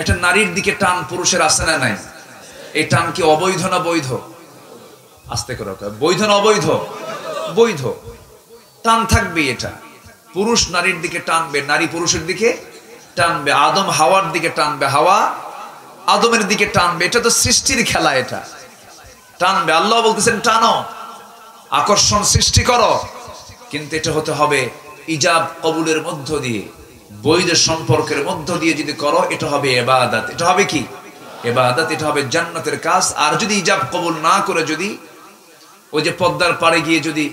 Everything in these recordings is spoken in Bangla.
একটা নারীর দিকে টান পুরুষের আছে না নাই? এই টান কি অবৈধ না বৈধ? আস্তে করে বৈধ না অবৈধ? বৈধ। টান থাকবে, এটা পুরুষ নারীর দিকে টানবে, নারী পুরুষের দিকে টানবে, আদম হাওয়ার দিকে টানবে, হাওয়া আদমের দিকে টানবে। এটা তো সৃষ্টির খেলা, এটা টানবে। আল্লাহ বলতেছেন টানো, আকর্ষণ সৃষ্টি করো, কিন্তু এটা হতে হবে ইজাব কবুলের মধ্য দিয়ে, বৈধ সম্পর্কের মধ্য দিয়ে যদি করো, এটা হবে ইবাদত। এটা হবে কি? ইবাদত। এটা হবে জান্নাতের কাজ। আর যদি ইজাব কবুল না করে, যদি ওই যে পদ্মার পাড়ে গিয়ে যদি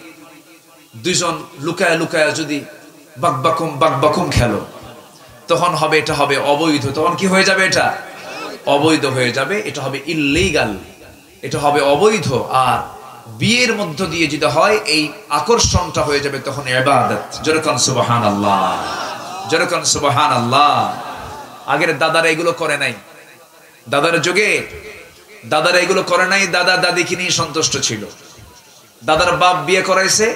দুইজন লুকায়া লুকায়া যদি বাকবাকুম খেলো, তখন হবে, এটা হবে অবৈধ। তখন কি হয়ে যাবে? এটা অবৈধ হয়ে যাবে। এটা হবে ইল্লিগাল, এটা হবে অবৈধ। আর বিয়ের মধ্য দিয়ে যদি হয়, এই আকর্ষণটা হয়ে যাবে তখন ইবাদত। যেরকম সুবহানাল্লাহ, যেরকম সুবহানাল্লাহ। আগের দাদারা এগুলো করে নাই, দাদার যুগে দাদারা এগুলো করে নাই। দাদা দাদিকে নিয়ে সন্তুষ্ট ছিল। দাদার বাপ বিয়ে করাইছে,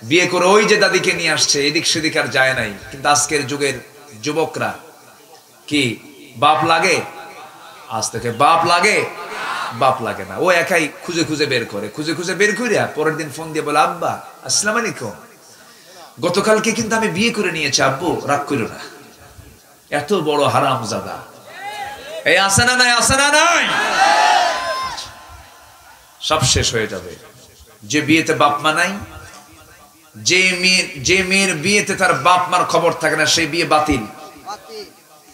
বিয়ে করে ওই যে দাদিকে নিয়ে আসছে, এদিক সেদিক আর যায় নাই। কিন্তু আজকের যুগের যুবকরা কি বাপ লাগে? আজ থেকে বাপ লাগে? বাপ লাগে না। ও একাই খুঁজে খুঁজে বের করে, খুঁজে খুঁজে বের করিয়া পরের দিন ফোন দিয়ে বলে, আব্বা আসসালামু আলাইকুম, গতকালকে কিন্তু আমি বিয়ে করে নিয়েছি, আব্বু রাগ করো না। এত বড় হারামজাদা এই আছে না নাই? আছে না নাই? সব শেষ হয়ে যাবে। যে বিয়েতে বাপ মা নাই, যে মেয়ের বিয়েতে তার বাপ মার খবর থাকে না, সেই বিয়ে বাতিল।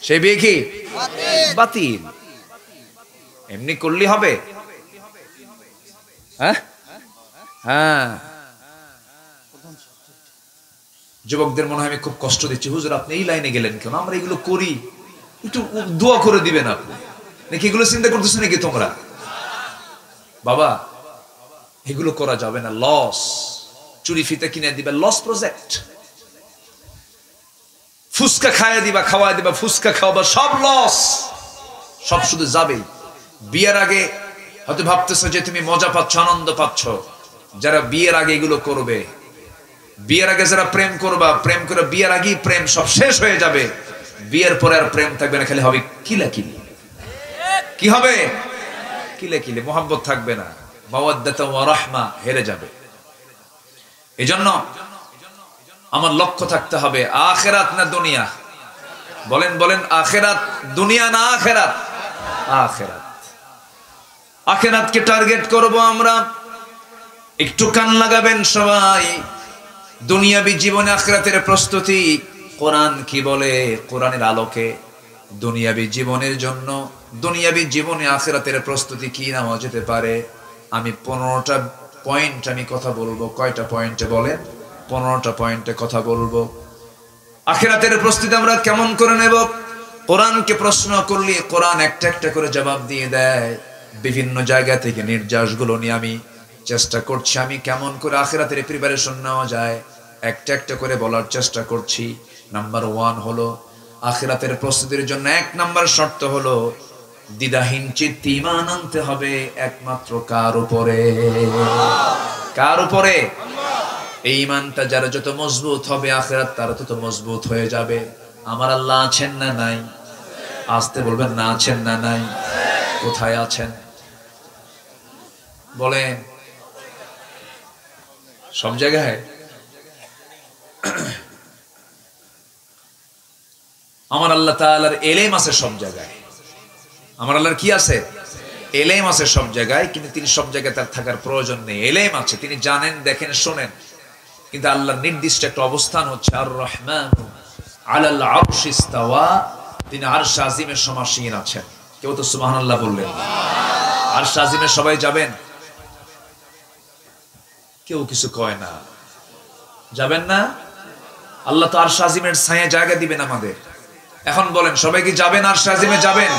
সেই বিয়ে কি বাতিল? এমনি করলে হবে? হ্যাঁ হ্যাঁ। যুবকদের মনে হয় আমি খুব কষ্ট দিচ্ছি, হুজুর আপনি এই লাইনে গেলেন কেন? আমরা এগুলো করি, একটু দোয়া করে দিবেন আপনি নাকি? এগুলো চিন্তা করতেছেন নাকি তোমরা? বাবা এগুলো করা যাবে না, লস। চুরি ফিতে কিনে দিবা, লস প্রজেক্ট। ফুসকা খাইয়া দিবা, খাওয়াই দিবা, ফুসকা খাওয়াবা, সব লস, সব শুধু যাবেই। বিয়ের আগে হয়তো ভাবতেছো যে তুমি মজা পাচ্ছ, আনন্দ পাচ্ছ। যারা বিয়ের আগে এগুলো করবে, বিয়ের আগে যারা প্রেম করবা, প্রেম করে বিয়ের আগেই প্রেম সব শেষ হয়ে যাবে। বিয়ের পরে আর প্রেম থাকবে না, খালি হবে কিলাকিলি। কি হবে? কিলাকিলি, মোহাব্বত থাকবে না, মাওয়াদ্দাত ওয়া রাহমা হেরে যাবে। এজন্য আমার লক্ষ্য থাকতে হবে আখিরাত না দুনিয়া? বলেন বলেন, আখিরাত দুনিয়া না আখিরাত? আখিরাত। আখিরাতকে টার্গেট করব আমরা। একটু কান লাগাবেন সবাই। দুনিয়াবি জীবনে আখিরাতের প্রস্তুতি, কোরআন কি বলে? কোরআনের আলোকে দুনিয়াবি জীবনের জন্য, দুনিয়াবি জীবনে আখিরাতের প্রস্তুতি কি নামা যেতে পারে? আমি 15টা পয়েন্ট আমি কথা বলবো। কয়টা পয়েন্টে বলেন? 15টা পয়েন্টে কথা বলবো। আখিরাতের প্রস্তুতি আমরা কেমন করে নেব? কোরআনকে প্রশ্ন করলে কোরআন একটা একটা করে জবাব দিয়ে দেয়। বিভিন্ন জায়গা থেকে নির্যাসগুলো নিয়ে আমি চেষ্টা করছি আমি কেমন করে আখিরাতের প্রিপারেশন নেওয়া যায়, একটা একটা করে বলার চেষ্টা করছি। নাম্বার 1 হলো আখিরাতের প্রস্তুতির জন্য 1 নাম্বার শর্ত হলো দ্বিধাহীন চিত্তে ঈমান আনতে হবে একমাত্র কার উপরে? কার উপরে? এই ঈমানটা যারা যত মজবুত হবে, আখিরাত তারা তত মজবুত হয়ে যাবে। আমার আল্লাহ আছেন না নাই? আসতে বলবেন না, আছেন না নাই? কোথায় আছেন বলেন? সব জায়গায়। আমার আল্লাহ তাআলার ইলম আছে সব জায়গায়। আমার আল্লাহর কি আছে? ইলম আছে সব জায়গায়, কিন্তু তিনি সব জায়গায় তার থাকার প্রয়োজন নেই। ইলম আছে, তিনি জানেন, দেখেন, শোনেন, কিন্তু আল্লাহর নির্দিষ্ট একটা অবস্থান হচ্ছে আর রহমান আলাল আরশি ইস্তাওয়া, তিনি আরশ আজিমের সমাসীন আছেন। কেউ তো সুবহানাল্লাহ বললেন? আরশ আজিমে সবাই যাবেন? কেউ কিছু কয় না, যাবেন না? আল্লাহ তো আরশ আজিমের ছায়া জায়গা দিবেন আমাদের। এখন বলেন সবাই কি যাবেন? আরশ আজিমে যাবেন?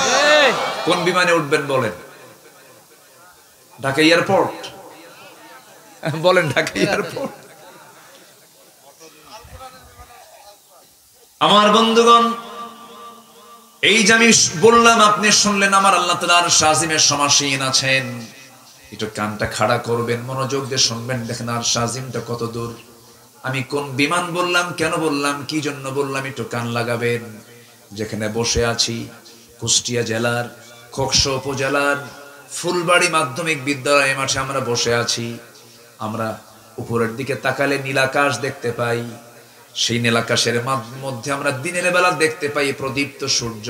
কোন বিমানে উঠবেন বলেন? ঢাকা এয়ারপোর্ট? বলেন ঢাকা এয়ারপোর্ট? আমার বন্ধুগণ, এই যে আমি বললাম আপনি শুনলেন, আমার আল্লাহ তাআলা আরশ আজিমের সমাসীন আছেন। একটু কানটা খাড়া করবেন, মনোযোগ দিয়ে শুনবেন, দেখেন আরশ আজিমটা কত দূর। আমি কোন বিমান বললাম, কেন বললাম, কি জন্য বললাম, একটু কান লাগাবেন। যেখানে বসে আছি কুষ্টিয়া জেলার খোকসা উপজেলার ফুলবাড়ি মাধ্যমিক বিদ্যালয় মাঠে আমরা বসে আছি। আমরা উপরের দিকে তাকালে নীলাকাশ দেখতে পাই। সেই নীলাকাশের মধ্যে আমরা দিনের বেলা দেখতে পাই প্রদীপ্ত সূর্য।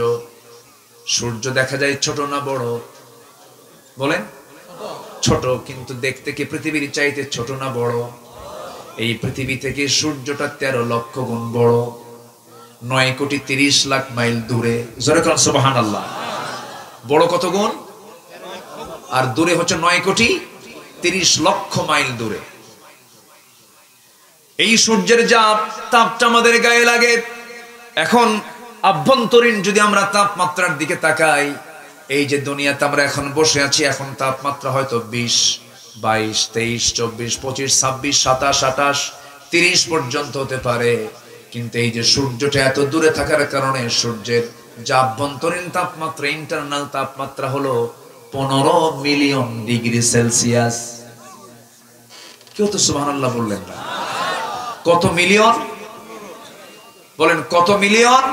সূর্য দেখা যায় ছোট না বড়? বলেন ছোট, কিন্তু দেখতে কি পৃথিবীর চাইতে ছোট না বড়? এই পৃথিবী থেকে সূর্যটা 13 লক্ষ গুণ বড়, 9,30,00,000 মাইল দূরে। জোরে কোন সুবহানাল্লাহ। বড় কত গুণ? আর দূরে হচ্ছে 9,30,00,000 মাইল দূরে। এই সূর্যের তাপটা আমাদের গায়ে লাগে। এখন আভ্যন্তরীণ যদি আমরা তাপমাত্রার দিকে তাকাই, এই যে দুনিয়াতে আমরা এখন বসে আছি, এখন তাপমাত্রা হয়তো 20, 22, 23, 24, 25, 26, 27, 28, 30 পর্যন্ত হতে পারে। কিন্তু এই যে সূর্যটা এত দূরে থাকার কারণে সূর্যের যা আভ্যন্তরীণ তাপমাত্রা, ইন্টারনাল তাপমাত্রা হলো 15 মিলিয়ন ডিগ্রি সেলসিয়াস। কেউ তো সুবহানাল্লাহ বললেন না। কত মিলিয়ন? বলেন কত মিলিয়ন?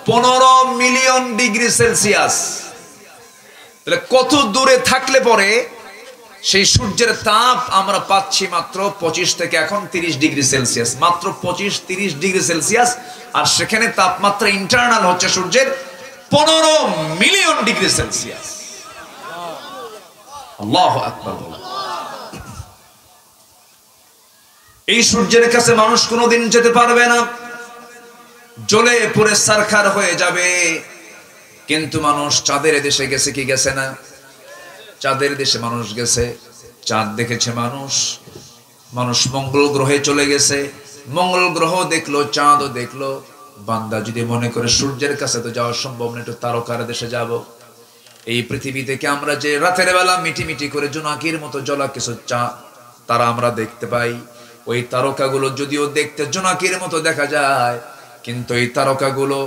15 million degree Celsius. তাহলে কত দূরে থাকলে পরে সেই সূর্যের তাপ আমরা পাচ্ছি মাত্র 25 থেকে এখন 30 ডিগ্রি সেলসিয়াস, মাত্র 25-30 ডিগ্রি সেলসিয়াস। আর সেখানে তাপমাত্রা ইন্টারনাল হচ্ছে সূর্যের 15 মিলিয়ন ডিগ্রি সেলসিয়াস। আল্লাহু আকবার। এই সূর্যের কাছে মানুষ কোনোদিন যেতে পারবে না, জ্বলে পুড়ে সারখার হয়ে যাবে। কিন্তু মানুষ চাঁদের দেশে গেছে কি গেছে না? চাঁদের দেশে মানুষ গেছে, চাঁদ দেখেছে মানুষ। মানুষ মঙ্গল গ্রহে চলে গেছে, মঙ্গল গ্রহ দেখলো, চাঁদও দেখলো। বান্দা যদি মনে করে সূর্যের কাছে তো যাওয়া সম্ভব না, একটু তারকার দেশে যাব। এই পৃথিবী থেকে আমরা যে রাতের বেলা মিটিমিটি করে জোনাকির মতো জ্বলা কিছু তারা আমরা দেখতে পাই, ওই তারকাগুলো যদিও দেখতে জোনাকির মতো দেখা যায়, কিন্তু এই তারকাগুলো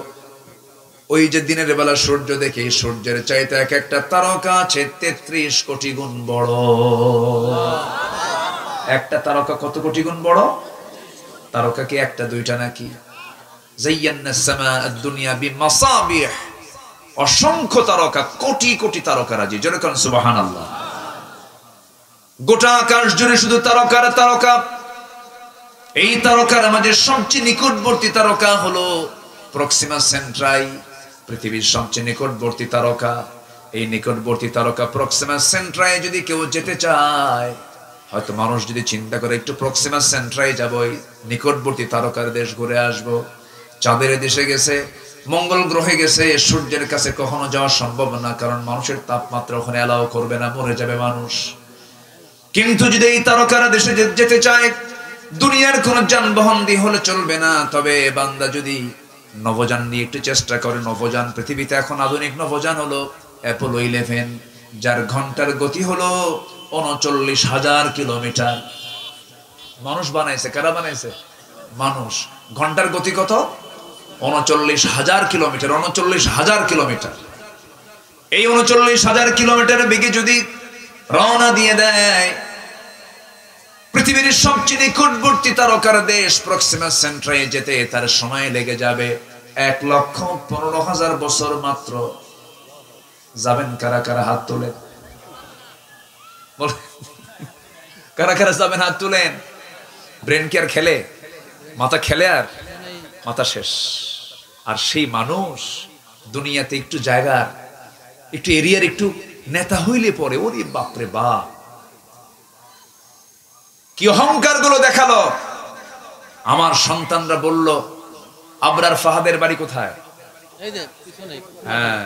ওই যে দিনের বেলা সূর্য দেখে, সূর্যের চাইতে এক একটা তারকা আছে 33 কোটি গুণ বড়। একটা তারকা কত কোটি গুণ বড়? তারকা কি একটা দুইটা নাকি? যায়্যানাস সামাআদ দুনিয়া বিমাসাবিহ। অসংখ্য তারকা, কোটি কোটি তারকারাজি। জোরে কোন সুবহানাল্লাহ। গোটা আকাশ জুড়ে শুধু তারকার তারকা। এই তারকার মাঝে সবচেয়ে নিকটবর্তী তারকা হলো প্রক্সিমা সেন্ট্রাই, পৃথিবীর সবচেয়ে নিকটবর্তী তারকা। এই নিকটবর্তী তারকা প্রক্সিমা সেন্ট্রাই যদি কেউ যেতে চায়, হয়তো মানুষ যদি চিন্তা করে একটু প্রক্সিমা সেন্ট্রাই যাবো, নিকটবর্তী তারকার দেশ ঘুরে আসবো। চাঁদের দেশে গেছে, মঙ্গল গ্রহে গেছে, সূর্যের কাছে কখনো যাওয়া সম্ভব না, কারণ মানুষের তাপমাত্রা ওখানে অ্যালাউ করবে না, মরে যাবে মানুষ। কিন্তু যদি এই তারকারা দেশে যেতে চায়, দুনিয়ার কোন যানবাহন দিয়ে হলে চলবে না। তবে বান্দা যদি নভোযান নিয়ে একটু চেষ্টা করে, নভোযান পৃথিবীতে এখন আধুনিক নভোযান হলো অ্যাপোলো 11, যার ঘন্টার গতি হলো 39,000 কিলোমিটার। মানুষ বানাইছে। কারা বানাইছে? মানুষ। ঘন্টার গতি কত? 39,000 কিলোমিটার। 39,000 কিলোমিটার। এই 39,000 কিলোমিটারের বেগে যদি রওনা দিয়ে দেয়, পৃথিবীর সবচেয়ে নিকটবর্তী তারকার দেশ প্রক্সিমা সেন্ট্রাই যেতে তার সময় লেগে যাবে 1,15,000 বছর মাত্র। যাবেন কারা কারা? হাত তোলেন। কারা কারা যাবেন? হাত তুলেন। ব্রেন কি আর খেলে? মাথা খেলে? আর মাথা শেষ। আর সেই মানুষ দুনিয়াতে একটু জায়গার, একটু এরিয়ার একটু নেতা হইলে পরে, ওরে বাপরে বাপ, কি অহংকার গুলো দেখালো। আমার সন্তানরা বলল, আবরার ফাহাদের বাড়ি কোথায়? হ্যাঁ,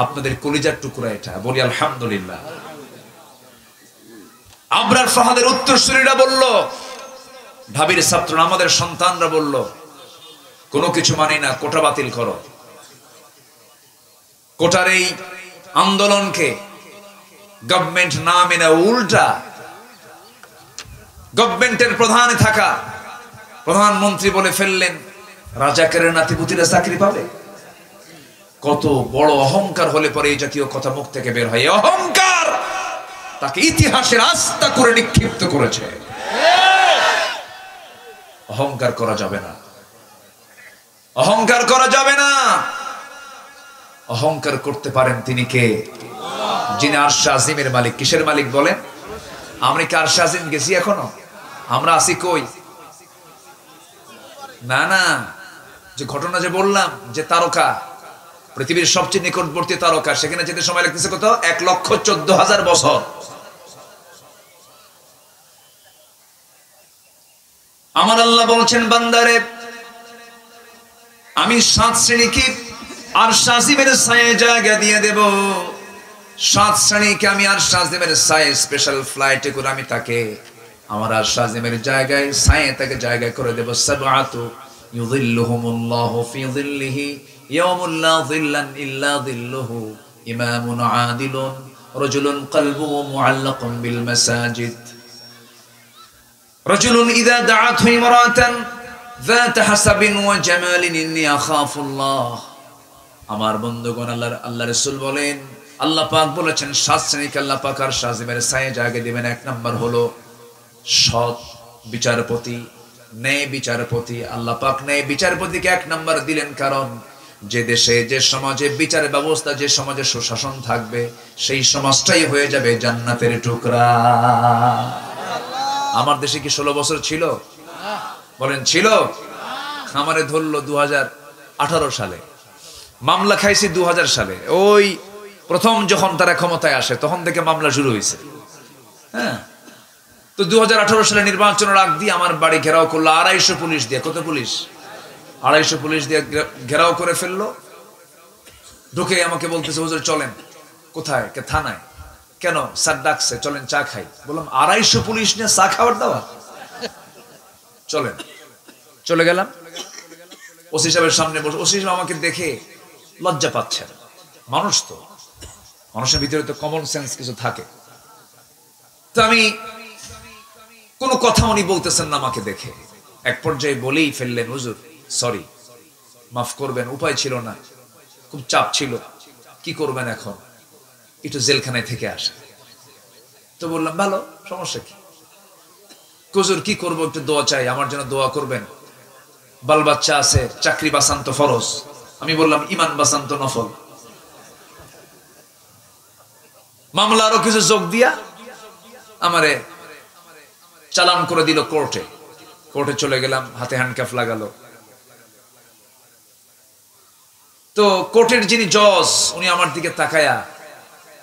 আপনাদের কলিজার টুকরা এটা। বলি আলহামদুলিল্লাহ। আবরার ফাহাদের উত্তরসূরিরা বলল, ঢাবির ছাত্র আমাদের সন্তানরা বলল, কোনো কিছু মানি না, কোটা বাতিল করো। কোটার এই আন্দোলনকে গভর্নমেন্ট না মেনে উল্টা গভর্নমেন্টের প্রধানে থাকা প্রধানমন্ত্রী বলে ফেললেন, রাজাকারের নাতিপুতিরা চাকরি পাবে। কত বড় অহংকার হলে পরে এই জাতীয় কথা মুখ থেকে বের হয়। অহংকার তাকে ইতিহাসের আস্থা করে নিক্ষিপ্ত করেছে। অহংকার করা যাবে না, অহংকার করা যাবে না। অহংকার করতে পারেন তিনি কে? যিনি আরশ আজিমের মালিক। কিসের মালিক বলেন? আমরা কি আরশ আজিম গেছি এখনো? আমরা আছি কই? না না, যে ঘটনা যে বললাম, যে তারকা, পৃথিবীর সবচেয়ে নিকটবর্তী তারকা, সেখানে যেতে সময় লাগতেছে কত? 1,14,000 বছর। আমার আল্লাহ বলছেন, বান্দারে আমি 7 শ্রেণীকে আরশ আজিমের ছায়ে জায়গা দিয়ে দেব। 7 শ্রেণীকে আমি আরশ আজিমের ছায়ে স্পেশাল ফ্লাইটে করে আমি তাকে আমার আরশ আজিমের জায়গায় ছায়ে তাকে জায়গা করে দেব। সাবআতু ইউযিল্লুহুমুল্লাহু ফি যিল্লিহি ইয়াওমুল লা যিল্লান ইল্লা যিল্লুহু, ইমামুন আদিলুন, রাজুলুন কলবুহু মুআল্লাকুন বিল মাসাজিদ, রাজুলুন ইযা দাআতহু ইমরাতান যাত হাসাবিন ওয়া জামালিন ইন্নী আখাফুল্লাহ। আমার বন্ধুগণ, আল্লাহ রাসূল বলেন, আল্লাহ পাক বলেছেন 7 শ্রেণীকে আল্লাহ পাক আরশ আজিমের ছায়ে জায়গা দিবেন। 1 নাম্বার হলো সৎ বিচারপতি, ন্যায় বিচারপতি। আল্লাহ পাক ন্যায় বিচারপতিকে 1 নাম্বার দিলেন, কারণ যে দেশে, যে সমাজে বিচার ব্যবস্থা, যে সমাজে সুশাসন থাকবে, সেই সমাজটাই হয়ে যাবে জান্নাতের টুকরা। আমার দেশে কি 16 বছর ছিল? বলেন ছিল? আমারে ধরলো 2018 সালে, মামলা খাইছি 2000 সালে। ওই প্রথম যখন তারা ক্ষমতায় আসে তখন থেকে মামলা শুরু হয়েছে। হ্যাঁ, তো 2018 সালে নির্বাচনের আগ দিয়ে আমার বাড়ি ঘেরাও করলো 250 পুলিশ দিয়ে। কত পুলিশ? 250 পুলিশ দিয়ে ঘেরাও করে ফেললো। ঢুকে আমাকে বলতেছে, হুজুর চলেন। কোথায়? থানায়। কেন? স্যার ডাকছে, চলেন চা খাই। বললাম 250 পুলিশ নিয়ে চা খাওয়ার দাওয়া? চলেন। চলে গেলাম ওসি সাহেবের সামনে বসে। ওসি সাহেব আমাকে দেখে লজ্জা পাচ্ছেন। মানুষ তো, মানুষের ভিতরে তো কমন সেন্স কিছু থাকে। তো আমি কোনো কথা উনি বলতেছেন না আমাকে দেখে। এক পর্যায়ে বলেই ফেললেন, হুজুর সরি, মাফ করবেন, উপায় ছিল না, খুব চাপ ছিল, কি করবেন এখন, একটু জেলখানায় থেকে আসে। তো বললাম ভালো, সমস্যা কি? হুজুর কি করবো, একটু দোয়া চাই, আমার জন্য দোয়া করবেন, বাল বাচ্চা আছে, চাকরি বাঁচান তো ফরজ। আমি বললাম ইমান বাঁচান তো নফল। মামলা আরো কিছু যোগ দিয়া আমারে চালান করে দিল কোর্টে। কোর্টে চলে গেলাম, হাতে হ্যান্ডকাফ লাগালো। তো কোর্টের যিনি জজ, উনি আমার দিকে তাকায়া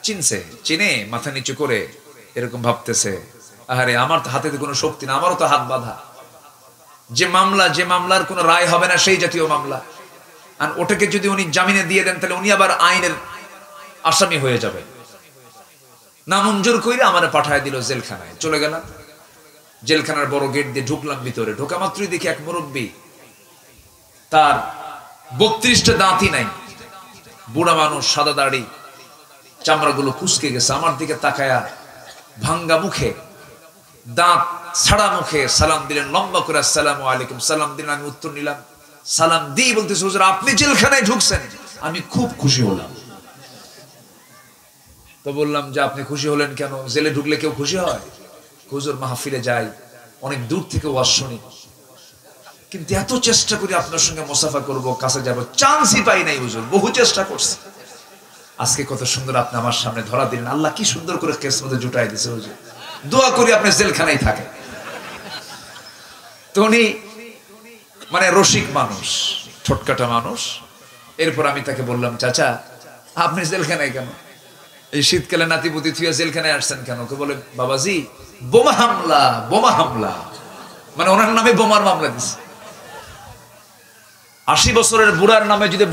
চিনছে, চিনে মাথা নিচু করে এরকম ভাবতেছে, আরে আমার তো হাতে কোনো শক্তি না, আমারও তো হাত বাঁধা। যে মামলা, যে মামলার কোনো রায় হবে না, সেই জাতীয় মামলা, আর ওটাকে যদি উনি জামিনে দিয়ে দেন তাহলে উনি আবার আইনের আসামি হয়ে যাবে। নামঞ্জুর কইরা আমারে পাঠায় দিল জেলখানায়। চলে গেলাম জেলখানার বড় গেট দিয়ে, ঢুকলাম ভিতরে। ঢোকা মাত্রই দেখি এক মুরব্বী, তার 32টা দাঁতই নাই, বুড়া মানুষ, সাদা দাড়ি, চামড়াগুলো কুচকে গেছে। আমার দিকে তাকায়া ভাঙ্গা মুখে, দাঁত ছাড়া মুখে সালাম দিলেন লম্বা করে, আসসালামু আলাইকুম। সালাম দিলেন, আমি উত্তর নিলাম। সালাম দিয়ে বলতেছে, হুজুর আপনি জেলখানায় ঢুকছেন? আমি খুব খুশি হলাম। তো বললাম যে আপনি খুশি হলেন কেন? জেলে ঢুকলে কেউ খুশি হয়? হুজুর মাহফিলে যাই, অনেক দূর থেকে ওয়াজ শুনি, কিন্তু এত চেষ্টা করি আপনার সঙ্গে মুসাফা করব, কাছে যাব, চান্সই পাই নাই হুজুর, বহু চেষ্টা করছি। আজকে কত সুন্দর আপনি আমার সামনে ধরা দিলেন, আল্লাহ কি সুন্দর করে কিসমতে জুটাই দিয়েছে হুজুর, দোয়া করি আপনি জেলখানায় থাকেন। তো উনি মানে রসিক মানুষ, ঠোটকাটা মানুষ। এরপর আমি তাকে বললাম, চাচা আপনি জেলখানায় কেন? এই শীতকালে নাতিপুতি থুয়া জেলখানায় আসছেন কেন? কে বলে, বাবাজি বোমা হামলা, বোমা হামলা, মানে ওনার নামে বোমার মামলা দিচ্ছে। 80 বছরের বুড়ার নামে যদি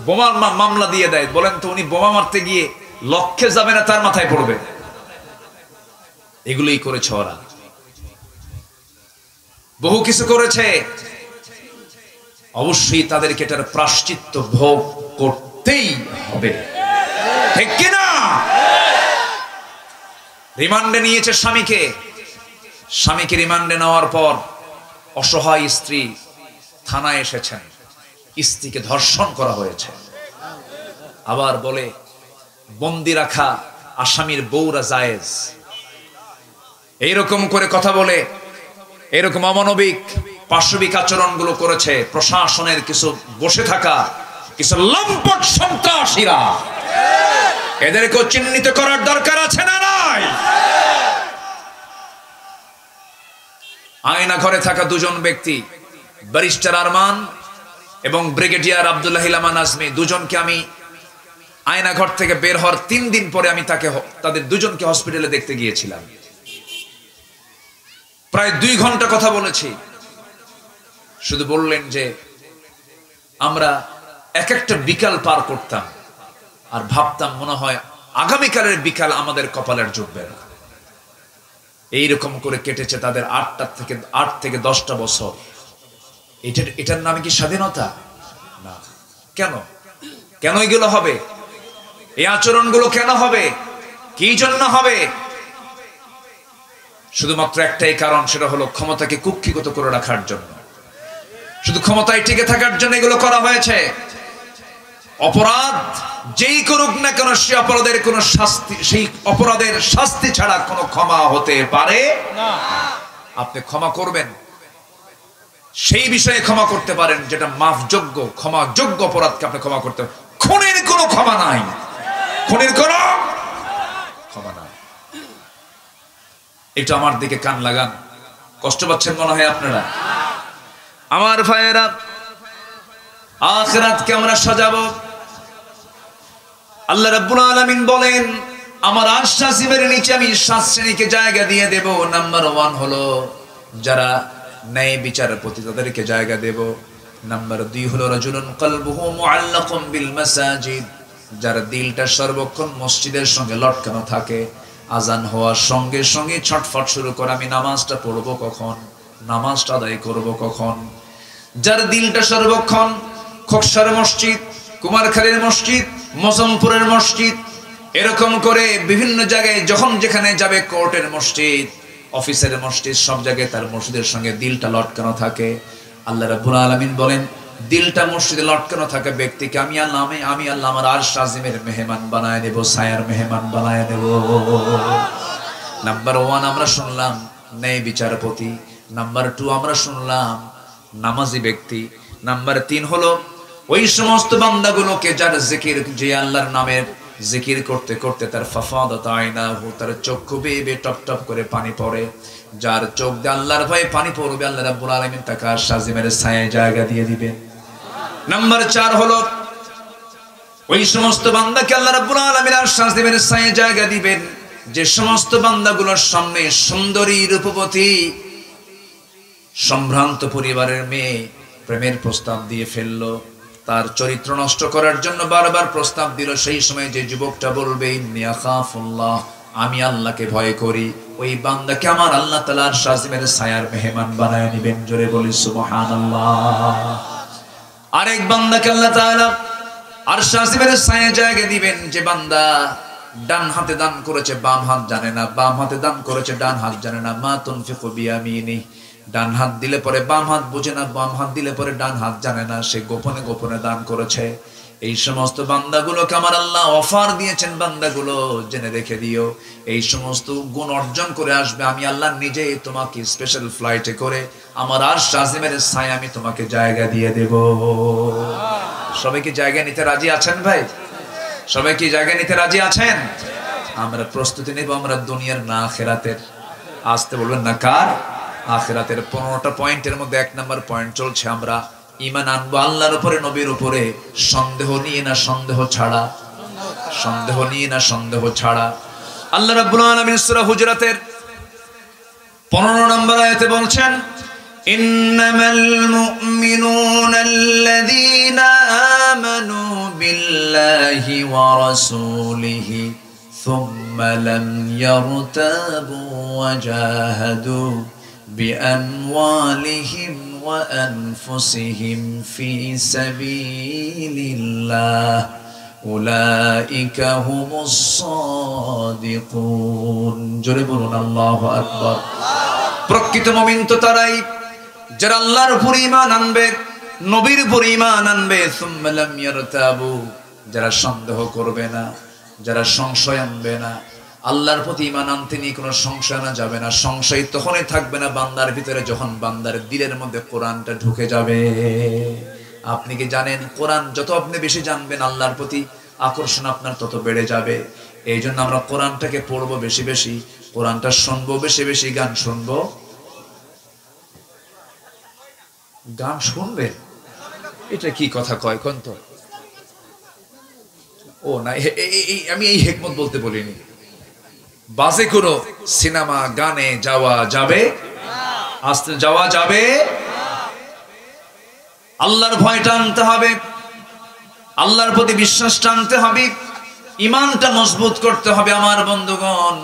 বোমার মামলা দিয়ে দেয়, বলেন তো উনি বোমা মারতে গিয়ে লক্ষ্যে যাবে না তার মাথায় পড়বে? এগুলোই করেছে ওরা, বহু কিছু করেছে। অবশ্যই তাদেরকে এটার প্রায়শ্চিত্ত ভোগ করতেই হবে, ঠিক কিনা? রিমান্ডে নিয়েছে স্বামীকে। স্বামীকে রিমান্ডে নেওয়ার পর অসহায় স্ত্রী থানায় এসেছেন, স্ত্রীকে ধর্ষণ করা হয়েছে। আবার বলে বন্দি রাখা আসামির বউরা জায়েজ। এইরকম করে কথা বলে, এরকম অমানবিক পাশবিক আচরণগুলো করেছে। প্রশাসনের কিছু বসে থাকা কিছু লম্পট সন্ত্রাসীরা, এদেরকেও চিহ্নিত করার দরকার আছে না নাই? আয়না ঘরে থাকা দুজন ব্যক্তি, ব্যারিস্টার আরমান এবং ব্রিগেডিয়ার আব্দুল্লাহ ইলামা নাজমি, দুজনকে আমি আয়না ঘর থেকে বের হওয়ার 3 দিন পরে আমি তাদের দুজনকে হসপিটালে দেখতে গিয়েছিলাম। প্রায় 2 ঘন্টা কথা বলেছি। শুধু বললেন যে আমরা এক একটা বিকাল পার করতাম আর ভাবতাম মনে হয় আগামীকালের বিকাল আমাদের কপালের জুটবে না। এইরকম করে কেটেছে তাদের 8 থেকে 10টা বছর। এটার নামে কি স্বাধীনতা? না। কেন কেন এগুলো হবে? এই আচরণগুলো কেন হবে? কি জন্য হবে? শুধুমাত্র একটাই কারণ, সেটা হলো ক্ষমতাকে কুক্ষিগত করে রাখার জন্য। শুধু ক্ষমতায় টিকে থাকার জন্য এগুলো করা হয়েছে। অপরাধ যেই করুক না কেন, সেই অপরাধের কোনো শাস্তি, সেই অপরাধের শাস্তি ছাড়া কোনো ক্ষমা হতে পারে না। আপনি ক্ষমা করবেন, সেই বিষয়ে ক্ষমা করতে পারেন যেটা মাফযোগ্য, ক্ষমাযোগ্য অপরাধকে আপনি ক্ষমা করতে পারেন। খুনের কোনো ক্ষমা নাই, খুনের কোনো ক্ষমা নাই। এটা আমার দিকে কান লাগান। কষ্ট পাচ্ছেন মনে হয় আপনারা? আমার ভাইয়েরা, আখিরাতকে আমরা সাজাবো। আল্লাহ রাব্বুল আলামিন বলেন, আমার আরশ আজিমের নিচে আমি 7 শ্রেণীকে জায়গা দিয়ে দেব। নাম্বার 1 হলো যারা ন্যায় বিচারের প্রতি, তাদেরকে জায়গা দেব। নাম্বার 2 হলো রাজুলুন কলবুহু মুআল্লাকুম বিল মাসাজিদ, যার দিলটা সর্বক্ষণ মসজিদের সঙ্গে লটকানো থাকে। আজান হওয়ার সঙ্গে সঙ্গে ছটফট শুরু করে, আমি নামাজটা পড়বো কখন, নামাজটা আদায় করব কখন। যার দিলটা সর্বক্ষণ খোকসার মসজিদ, কুমারখালীর মসজিদ, মজমপুরের মসজিদ, এরকম করে বিভিন্ন জায়গায় যখন যেখানে যাবে, কোর্টের মসজিদ, অফিসের মসজিদ, সব জায়গায় তার মসজিদের সঙ্গে দিলটা লটকানো থাকে। আল্লাহ রাব্বুল আলামিন বলেন, দিলটা মসজিদে লটকানো থাকা ব্যক্তিকে আমি আল্লাহ আমার আরশ আজিমের মেহমান বানায় দেব, ছায়ার মেহমান বানায় দেব। নাম্বার 1 আমরা শুনলাম ন্যায় বিচারপতি। নাম্বার 2 আমরা শুনলাম নামাজি ব্যক্তি। নাম্বার 3 হলো ওই সমস্ত বান্দাগুলোকে যার জিকির, যে আল্লাহর নামের জিকির করতে করতে তার ফাফাদাত আইনাহু, তার চক্ষু বেয়ে বেয়ে টপ টপ করে পানি পড়ে। যার চোখ দিয়ে আল্লাহর ভয়ে পানি পড়বে, আল্লাহ রাব্বুল আলামিন তাকে আরশ আজিমের ছায়ায় জায়গা দিয়ে দিবেন। নাম্বার 4 হলো ওই সমস্ত বান্দাকে আল্লাহ রাব্বুল আলামিন আরশ আজিমের ছায়ায় জায়গা দিবেন যে সমস্ত বান্দাগুলোর সামনে সুন্দরী রূপবতী সম্ভ্রান্ত পরিবারের মেয়ে প্রেমের প্রস্তাব দিয়ে ফেললো, তার চরিত্র নষ্ট করার জন্য বারবার প্রস্তাব দিল। সেই সময় যে যুবকটা বলবে ইন্নী আখাফুল্লাহ, আমি আল্লাহকে ভয় করি, ওই বান্দাকে আমার আল্লাহ তাআলা আরশ আজিমের ছায়ার মেহমান বানায় নেবেন। জোরে বলি সুবহানাল্লাহ। আরেক বান্দাকে আল্লাহ তাআলা আরশ আজিমের ছায়ায় জায়গা দিবেন যে বান্দা ডান হাতে দান করেছে, বাম হাত জানে না, বাম হাতে দান করেছে, ডান হাত জানে না। মা তুনফিকু বিয়ামিনি, ডান হাত দিলে পরে বাম হাত বুঝে না, বাম হাত দিলে পরে ডান হাত জানে না, সে গোপনে গোপনে দান করেছে। এই সমস্ত বান্দাগুলোকে আমার আল্লাহ অফার দিয়েছেন, বান্দাগুলো জেনে রেখে দিও, এই সমস্ত গুণ অর্জন করে আসবে, আমি আল্লাহ নিজেই তোমাকে স্পেশাল ফ্লাইটে করে আমার আরশ আজিমের ছায়া আমি তোমাকে জায়গা দিয়ে দেব। সবাই কি জায়গা নিতে রাজি আছেন ভাই? সবাই কি জায়গা নিতে রাজি আছেন? আমরা প্রস্তুতি নেব, আমরা দুনিয়ার না আখিরাতের। আসতে বলবেন না কার? আখিরাতের। 15টা পয়েন্টের মধ্যে 1 নাম্বার পয়েন্ট চলছে, আমরা ঈমান আনবো আল্লাহর উপরে, নবীর উপরে, সন্দেহ নিয়ে না সন্দেহ ছাড়া, সন্দেহ নিয়ে না সন্দেহ ছাড়া। আল্লাহ রাব্বুল আলামিন সূরা হুজরাতের 15 নম্বর আয়াতে বলছেন, ইন্নামাল মুমিনুনা আল্লাযীনা আমানু বিল্লাহি ওয়া রাসূলিহি সুম্মা লাম ইয়ারতাবু ওয়া জাহাদু বিআমওয়ালিহিম ওয়া আনফুসিহিম ফি সাবিলিল্লাহ উলাইকা হুমুস সাদিকুন। জোরে বলুন আল্লাহু আকবার। প্রকৃত মুমিন তো তারাই যারা আল্লাহর উপর ঈমান আনবে, নবীর উপর ঈমান আনবে, সুম্মা লাম ইয়ারতাবু, যারা সন্দেহ করবে না, যারা সংশয় আনবে না। আল্লাহর প্রতি ঈমান আনতে নিয়ে কোনো সংশয় আনা যাবে না। সংশয় তখনই থাকবে না বান্দার ভিতরে যখন বান্দার দিলের মধ্যে কোরআনটা ঢুকে যাবে। আপনি কি জানেন কোরআন যত আপনি বেশি জানবেন আল্লাহর প্রতি আকর্ষণ আপনার তত বেড়ে যাবে। এই জন্য আমরা কোরআনটাকে পড়বো বেশি বেশি, কোরআনটা শুনবো বেশি বেশি, গান শুনবো। গান শুনবেন, এটা কি কথা কয় কোন তো? ও না, আমি এই হিকমত বলতে বলিনি। বাজে কোনো সিনেমা গানে যাওয়া যাবে, আসতে যাওয়া যাবে। আল্লাহর ভয়টা আনতে হবে, আল্লাহর প্রতি বিশ্বাসটা আনতে হবে, ইমানটা মজবুত করতে হবে। আমার বন্ধুগণ,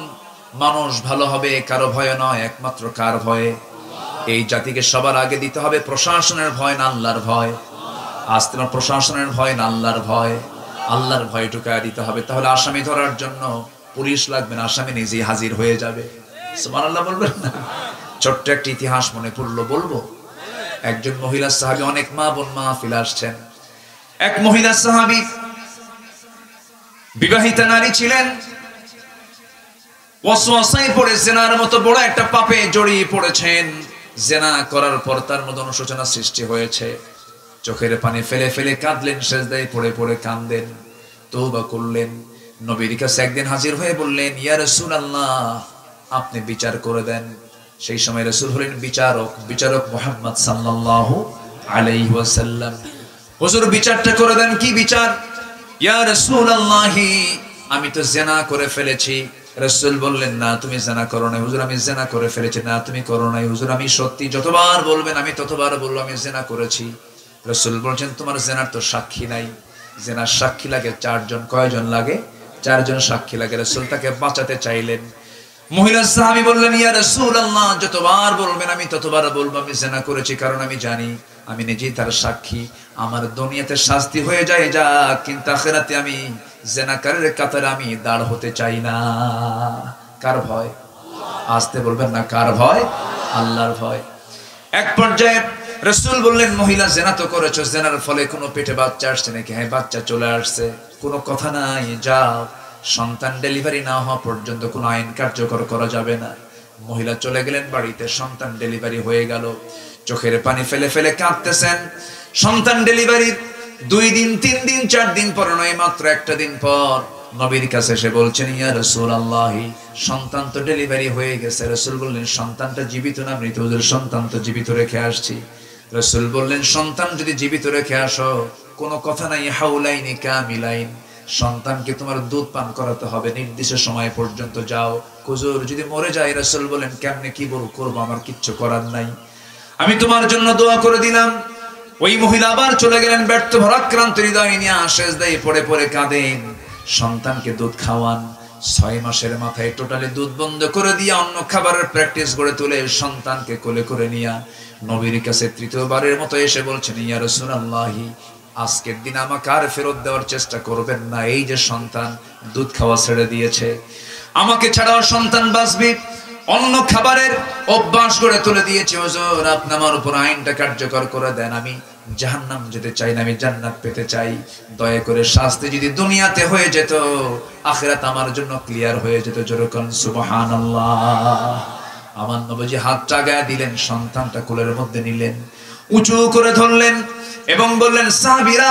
মানুষ ভালো হবে কারো ভয় নয়, একমাত্র কার ভয়ে? এই জাতিকে সবার আগে দিতে হবে প্রশাসনের ভয় না আল্লাহর ভয়। আজ তোমার প্রশাসনের ভয় না আল্লাহর ভয়, আল্লাহর ভয় ঢুকায় দিতে হবে। তাহলে আসামি ধরার জন্য পুলিশ লাগবে না, আসামি নিজেই হাজির হয়ে যাবে। সুবহানাল্লাহ বলবেন না? ছোট্ট একটা ইতিহাস মনে পড়লো, বলবো। একজন মহিলা সাহাবী, অনেক মা বোন মাহফিল আসছেন। এক মহিলা সাহাবী বিবাহিতা নারী ছিলেন, ওয়াসওয়াসায় পড়ে জিনার মতো বড় একটা পাপে জড়িয়ে পড়েছেন। জিনা করার পর তার মধ্যে অনুশোচনা সৃষ্টি হয়েছে। চোখের পানি ফেলে ফেলে কাঁদলেন, সেজদায় পড়ে পড়ে কাঁদেন, তওবা করলেন। নবীর কাছে একদিন হাজির হয়ে বললেন, ইয়া রাসূলুল্লাহ, আপনি বিচার করে দেন। সেই সময় রাসূল হলেন বিচারক, বিচারক মুহাম্মদ সাল্লাল্লাহু আলাইহি ওয়াসাল্লাম। হুজুর বিচারটা করে দেন। কি বিচার? ইয়া রাসূলুল্লাহ, আমি তো জিনা করে ফেলেছি। রাসূল বললেন, না তুমি জিনা করো নাই। হুজুর, আমি জিনা করে ফেলেছি। না তুমি করো নাই। হুজুর, আমি সত্যি, যতবার বলবেন আমি ততবার বলবো আমি জিনা করেছি। রাসূল বলছেন, তোমার জিনার তো সাক্ষী নাই। জিনার সাক্ষী লাগে চারজন। কয়জন লাগে? চারজন সাক্ষী লাগে। রাসূল তাকে বাঁচাতে চাইলেন। মহিলা সাহাবী বললেন, ইয়া রাসূলুল্লাহ, যতবার বলবেন আমি ততবার বলবো আমি জিনা করেছি, কারণ আমি জানি আমি নিজেই তার সাক্ষী। আমার দুনিয়াতে শাস্তি হয়ে যায় যা, কিন্তু আখিরাতে আমি জিনাকারীর কাতারে আমি দাঁড় হতে চাই না। কার ভয়? আসতে বলবেন না, কার ভয়? আল্লাহর ভয়। এক পর্যায়ে রাসূল বললেন, মহিলা জিনা তো করেছো, জিনার ফলে কোনো পেটে বাচ্চা আসছে নাকি? হ্যাঁ, বাচ্চা চলে আসছে। কোনো কথা নাই, যাও। সন্তান ডেলিভারি না হওয়া পর্যন্ত কোনো আইন কার্যকর করা যাবে না। মহিলা চলে গেলেন বাড়িতে, সন্তান ডেলিভারি হয়ে গেল। চোখের পানি ফেলে ফেলে কাঁদতেছেন। সন্তান ডেলিভারি 2 দিন 3 দিন 4 দিন পর নয়, মাত্র একটা দিন পর নবীর কাছে এসে বলছেন, ইয়া রাসূলুল্লাহ, সন্তান তো ডেলিভারি হয়ে গেছে। রাসূল বললেন, সন্তানটা জীবিত না মৃত? হুজুর, সন্তান তো জীবিত রেখে আসছি। রাসূল বললেন, সন্তান যদি জীবিত রেখে আসো, কোনো কথা নাই, হাউলাইনি কামিলাইন, সন্তানকে তোমার দুধ পান করাতে হবে নির্দিষ্ট সময় পর্যন্ত। যাও। হুজুর, যদি মরে যায়? রাসূল বলেন, কেমনে কি করবো, আমার কিচ্ছু করার নাই, আমি তোমার জন্য দোয়া করে দিলাম। ওই মহিলা আবার চলে গেলেন, ব্যর্থ ভরাক্রান্ত হৃদয় নিয়ে সেজদায় পড়ে পড়ে কাঁদেন। সন্তানকে দুধ খাওয়ান। 6 মাসের মাথায় টোটালি দুধ বন্ধ করে দিয়ে অন্য খাবারের প্র্যাকটিস গড়ে তুলে সন্তানকে কোলে করে নিয়ে নবীর কাছে তৃতীয়বারের মতো এসে বলছেন, ইয়া রাসূলুল্লাহ, আজকের দিন আমাকে আর ফেরত দেওয়ার চেষ্টা করবেন না। এই যে সন্তান দুধ খাওয়া ছেড়ে দিয়েছে, আমাকে ছাড়াও সন্তান বাঁচবে। অন্য খাবারের অভ্যাস গড়ে তুলে দিয়েছে। হুজুর, আপনি আমার উপর আইনটা কার্যকর করে দেন। আমি জাহান্নাম যেতে চাই না, আমি জান্নাত পেতে চাই। দয়া করে শাস্তি যদি দুনিয়াতে হয়ে যেত, আখিরাত আমার জন্য ক্লিয়ার হয়ে যেত। জোরে কোন সুবহানাল্লাহ। আমার নবীজি হাতটা গায়ে দিলেন, সন্তানটা কোলের মধ্যে নিলেন, উঁচু করে ধরলেন এবং বললেন, সাহাবীরা,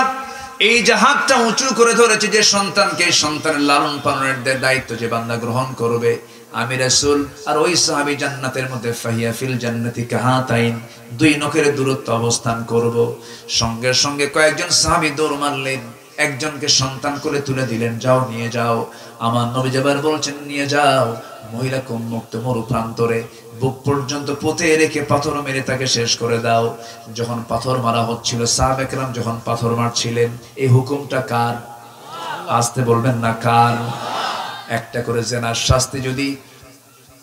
এই যে হাতটা উঁচু করে ধরেছে যে সন্তানকে, সন্তানের লালন পালনের দায়িত্ব যে বান্দা গ্রহণ করবে, আমি রাসূল আর ওই সাহাবী জান্নাতের মধ্যে ফাহিয়া ফিল জান্নাতি কাহাতাইন, 2 নখের দূরত্ব অবস্থান করব। সঙ্গে সঙ্গে কয়েকজন সাহাবী দৌড় মারলেন, একজনকে সন্তান কোলে তুলে দিলেন, যাও নিয়ে যাও। আমার নবী যাবার বলছেন, নিয়ে যাও। মহিলাকে উন্মুক্ত মরু প্রান্তরে বুক পর্যন্ত পুঁতে রেখে পাথর মেরে তাকে শেষ করে দাও। যখন পাথর মারা হচ্ছিল, সাহাবায়ে কেরাম যখন পাথর মারছিলেন, এই হুকুমটা কার? আসতে বলবেন না, কার? একটা করে জেনার শাস্তি যদি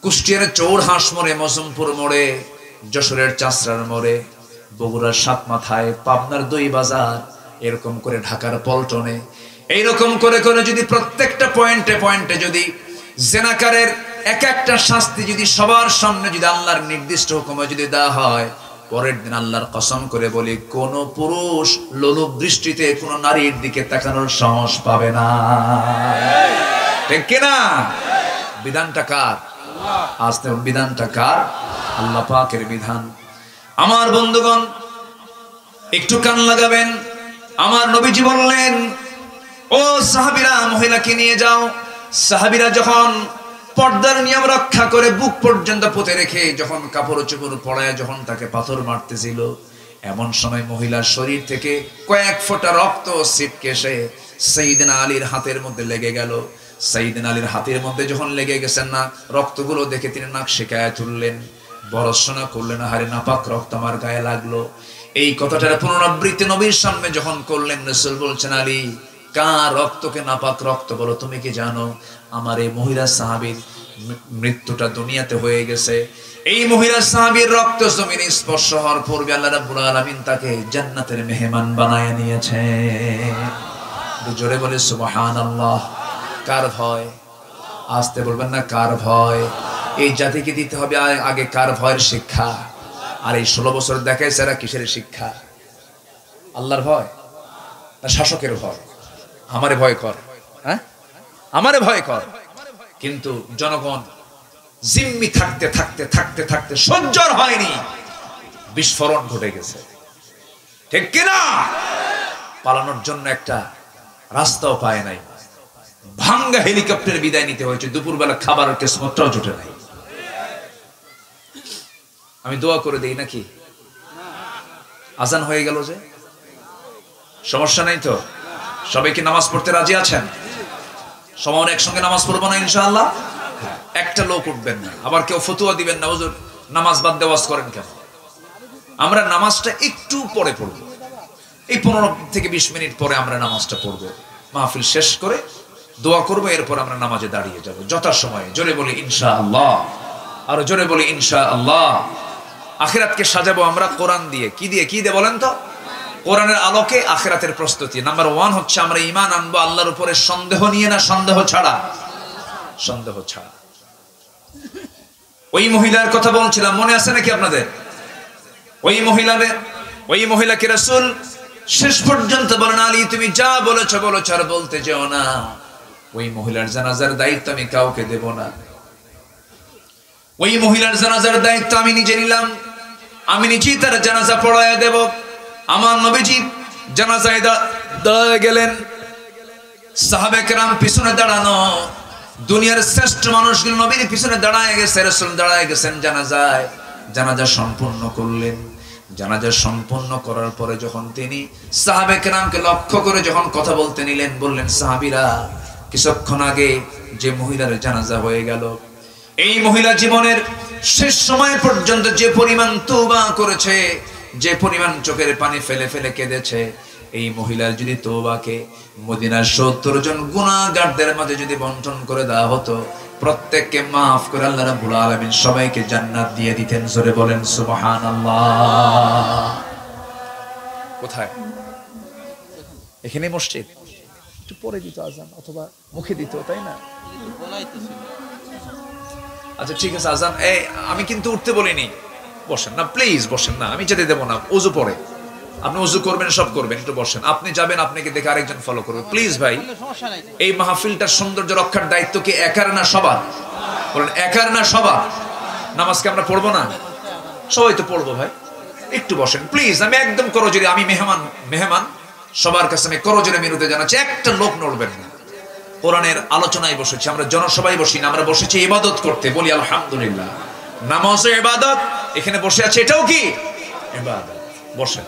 কুষ্টিয়ার চৌড়হাঁস মোড়ে, মজমপুর মোড়ে, যশোরের চাঁচড়ার মোড়ে, বগুড়ার সাতমাথায়, পাবনার 2 বাজার, এরকম করে ঢাকার পল্টনে, এইরকম করে করে যদি প্রত্যেকটা পয়েন্টে পয়েন্টে যদি জেনাকারের এক একটা শাস্তি যদি সবার সামনে যদি আল্লাহর নির্দিষ্ট হুকুমে যদি দেওয়া হয়, পরের দিন আল্লাহর কসম করে বলি, কোন পুরুষ লোলুপ দৃষ্টিতে কোন নারীর দিকে তাকানোর সাহস পাবে না। ঠিক কিনা? বিধানটা কার? আজকে বিধানটা কার? আল্লাহ পাকের বিধান। আমার বন্ধুগণ, একটু কান লাগাবেন। আমার নবীজি বললেন, ও সাহাবীরা মহিলাকে নিয়ে যাও। সাহাবীরা যখন পর্দার নিয়ম রক্ষা করে বুক পর্যন্ত পুঁতে রেখে যখন কাপড় চোপড় পরায় যখন তাকে পাথর মারতেছিল, এমন সময় মহিলার শরীর থেকে কয়েক ফোঁটা রক্ত ছিটকে এসে সাইয়েদনা আলীর হাতের মধ্যে লেগে গেল। সাইয়েদনা আলীর হাতের মধ্যে যখন লেগে গেছেন না, রক্তগুলো দেখে তিনি নাক শিকায়া তুললেন, বরসনা করলেন, হারে নাপাক রক্ত আমার গায়ে লাগলো। এই কথাটার পুনরাবৃত্তি নবীর সামনে যখন করলেন, রাসূল বলছেন, আলী কার রক্তকে নাপাক রক্ত বলো? তুমি কি জানো আমার এই মহিলা সাহাবীর মৃত্যুটা দুনিয়াতে হয়ে গেছে। এই মহিলা সাহাবীর রক্ত জমিনে স্পর্শ হওয়ার পূর্বে আল্লাহ রাব্বুল আলামিন তাকে জান্নাতের মেহমান বানায় নিয়েছে। জোরে বলে সুবহানাল্লাহ। কার ভয়? আসতে বলবেন না, কার ভয়? এই জাতিকে দিতে হবে আগে কার ভয়ের শিক্ষা। আর এই 16 বছর দেখাইছে এরা কিসের শিক্ষা? আল্লাহর ভয় না শাসকের ভয়? আমারে ভয় কর, হ্যাঁ আমারে ভয় কর। কিন্তু জনগণ জিম্মি থাকতে থাকতে থাকতে থাকতে সহ্যর হয়নি, বিস্ফোরণ ঘটে গেছে, ঠিক কিনা? পালানোর জন্য একটা রাস্তাও পায় নাই, ভাঙ্গা হেলিকপ্টারে বিদায় নিতে হয়েছে, দুপুরবেলা খাবারের কিসমতটাও জুটে নাই। আমি দোয়া করে দেই নাকি? আজান হয়ে গেল যে, সমস্যা নাই তো? সবাই কি নামাজ পড়তে রাজি আছেন? সবাই একসঙ্গে নামাজ পড়বো না ইনশাআল্লাহ? একটা লোক উঠবেন না, আবার কেউ ফতুয়া দিবেন না, হুজুর নামাজ বাদ দেওয়াজ করেন কেন? আমরা নামাজটা একটু পরে পড়বো, এই 15 থেকে 20 মিনিট পরে আমরা নামাজটা পড়বো। মাহফিল শেষ করে দোয়া করবো, এরপর আমরা নামাজে দাঁড়িয়ে যাবো যথাসময়ে। জোরে বলি ইনশাআল্লাহ, আরো জোরে বলি ইনশাআল্লাহ। আখিরাতকে সাজাবো আমরা কোরআন দিয়ে। কি দিয়ে? কি দিয়ে বলেন তো? কোরআনের আলোকে আখিরাতের প্রস্তুতি। নাম্বার 1 হচ্ছে আমরা ঈমান আনবো আল্লাহর উপরে সন্দেহ নিয়ে না, সন্দেহ ছাড়া। সন্দেহ ছাড়া। ওই মহিলার কথা বলছিলাম, মনে আছে নাকি আপনাদের? ওই মহিলাকে রাসূল শেষ পর্যন্ত বলেন, আলী তুমি যা বলেছো বলেছো, আর বলতে যেও না। ওই মহিলার জানাজার দায়িত্ব আমি কাউকে দেব না। ওই মহিলার জানাজার দায়িত্ব আমি নিজে নিলাম। আমি নিজেই তার জানাজা পড়ায় দেব। আমার নবীজি জানাজায় দাঁড়ায় গেলেন, সাহাবে কেরাম পিছনে দাঁড়ানো, দুনিয়ার শ্রেষ্ঠ মানুষগুলো নবীর পিছনে দাঁড়ায় গেছে, রাসূল দাঁড়ায় গেছেন জানাজায়। জানাজা সম্পূর্ণ করলেন। জানাজা সম্পূর্ণ করার পরে যখন তিনি সাহাবে কেরামকে লক্ষ্য করে যখন কথা বলতে নিলেন, বললেন, সাহাবীরা কিছুক্ষণ আগে যে মহিলার জানাজা হয়ে গেল, এই মহিলা জীবনের শেষ সময় পর্যন্ত যে পরিমাণ তওবা করেছে, যে পরিমাণ চোখের পানি ফেলে ফেলে কেঁদেছে, এই মহিলার যদি তওবাকে মদিনার 70 জন গুনাহগারদের মাঝে যদি বন্টন করে দেওয়া হতো, প্রত্যেককে মাফ করে আল্লাহ রাব্বুল আলামিন সবাইকে জান্নাত দিয়ে দিতেন। জোরে বলেন সুবহানাল্লাহ। কোথায়? এখানে মসজিদ। একটু পরে দিত আজান, অথবা মুখে দিত, তাই না? আচ্ছা ঠিক আছে, আজান আমি কিন্তু উঠতে বলিনি। বসেন না প্লিজ, বসেন না, আমি যেতে দেবো না। ওযু পরে আপনি ওযু করবেন, সব করবেন, একটু বসেন। আপনি যাবেন, আপনাকে দেখে আরেকজন ফলো করবে, প্লিজ ভাই। এই মাহফিলটার সৌন্দর্য রক্ষার দায়িত্ব কি একার না সবার? বলেন একার না সবার? নামাজকে আমরা পড়বো না? সবাই তো পড়বো ভাই, একটু বসেন প্লিজ। আমি একদম করজোরে, আমি মেহমান সবার কাছে আমি করজোরে মিনতি জানাচ্ছি, একটা লোক নড়বেন না। কোরআনের আলোচনায় বসেছি আমরা, জনসভায় বসি না, আমরা বসেছি ইবাদত করতে। বলি আলহামদুলিল্লাহ। নামাজও ইবাদত, এখানে বসে আছে এটাও কি ইবাদত। বসেন,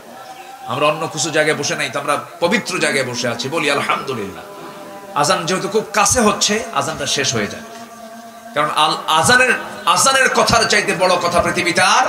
আমরা অন্য কিছু জায়গায় বসে নাই তো, আমরা পবিত্র জায়গায় বসে আছি। বলি আলহামদুলিল্লাহ। আজান যেহেতু খুব কাছে হচ্ছে, আজানটা শেষ হয়ে যায়, কারণ আজানের কথার চাইতে বড় কথা পৃথিবীতে আর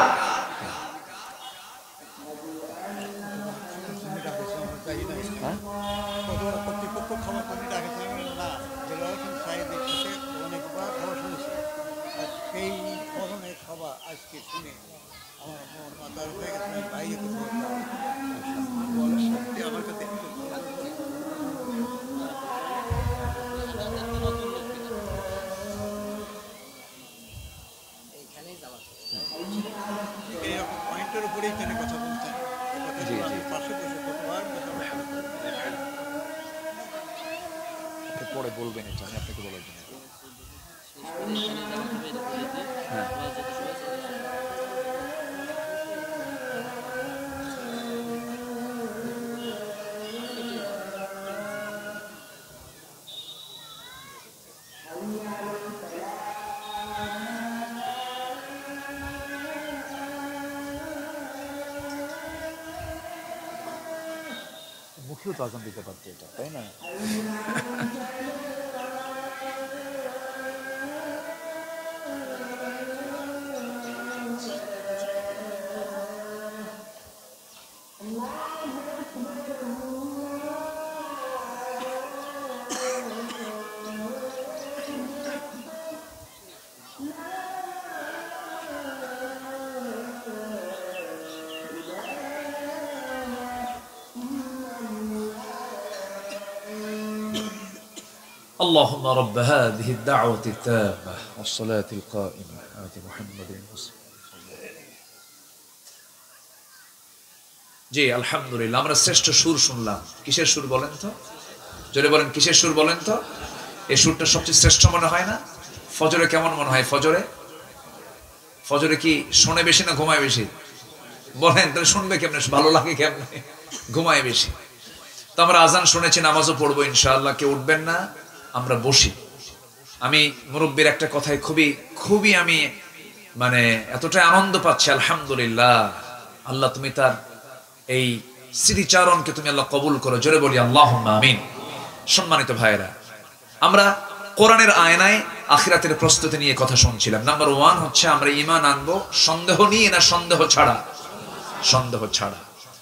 পরে বলবেন, এটা আমি আপনাকে বলার জন্য। দেখলেও তো আজান দিতে পারতো এটা, তাই না? اللهم رب هذه الدعوة التامة والصلاة القائمة آت محمد المسلم জি আলহামদুলিল্লাহ আমরা শ্রেষ্ঠ সুর শুনলাম কিসের সুর বলেন তো জোরে বলেন কিসের সুর বলেন তো এই সুরটা সবচেয়ে শ্রেষ্ঠ মনে হয় না ফজরে কেমন মনে হয় ফজরে কি শোনে বেশি না ঘুমায় বেশি বলেন তাহলে শুনবে কেমনে ভালো লাগে কেমনে ঘুমায় বেশি তো আমরা আজান শুনেছি নামাজও পড়বো ইনশাআল্লাহ কেউ উঠবেন না আমরা বসি আমি মুরব্বির একটা কথায় খুবই আমি মানে এতটাই আনন্দ পাচ্ছি আলহামদুলিল্লাহ আল্লাহ তুমি তার এই স্মৃতিচারণকে তুমি আল্লাহ কবুল করো জোরে বলি আল্লাহুম্মা আমিন সম্মানিত ভাইরা আমরা কোরআনের আয়নায় আখিরাতের প্রস্তুতি নিয়ে কথা শুনছিলাম নাম্বার 1 হচ্ছে আমরা ঈমান আনবো সন্দেহ নিয়ে না সন্দেহ ছাড়া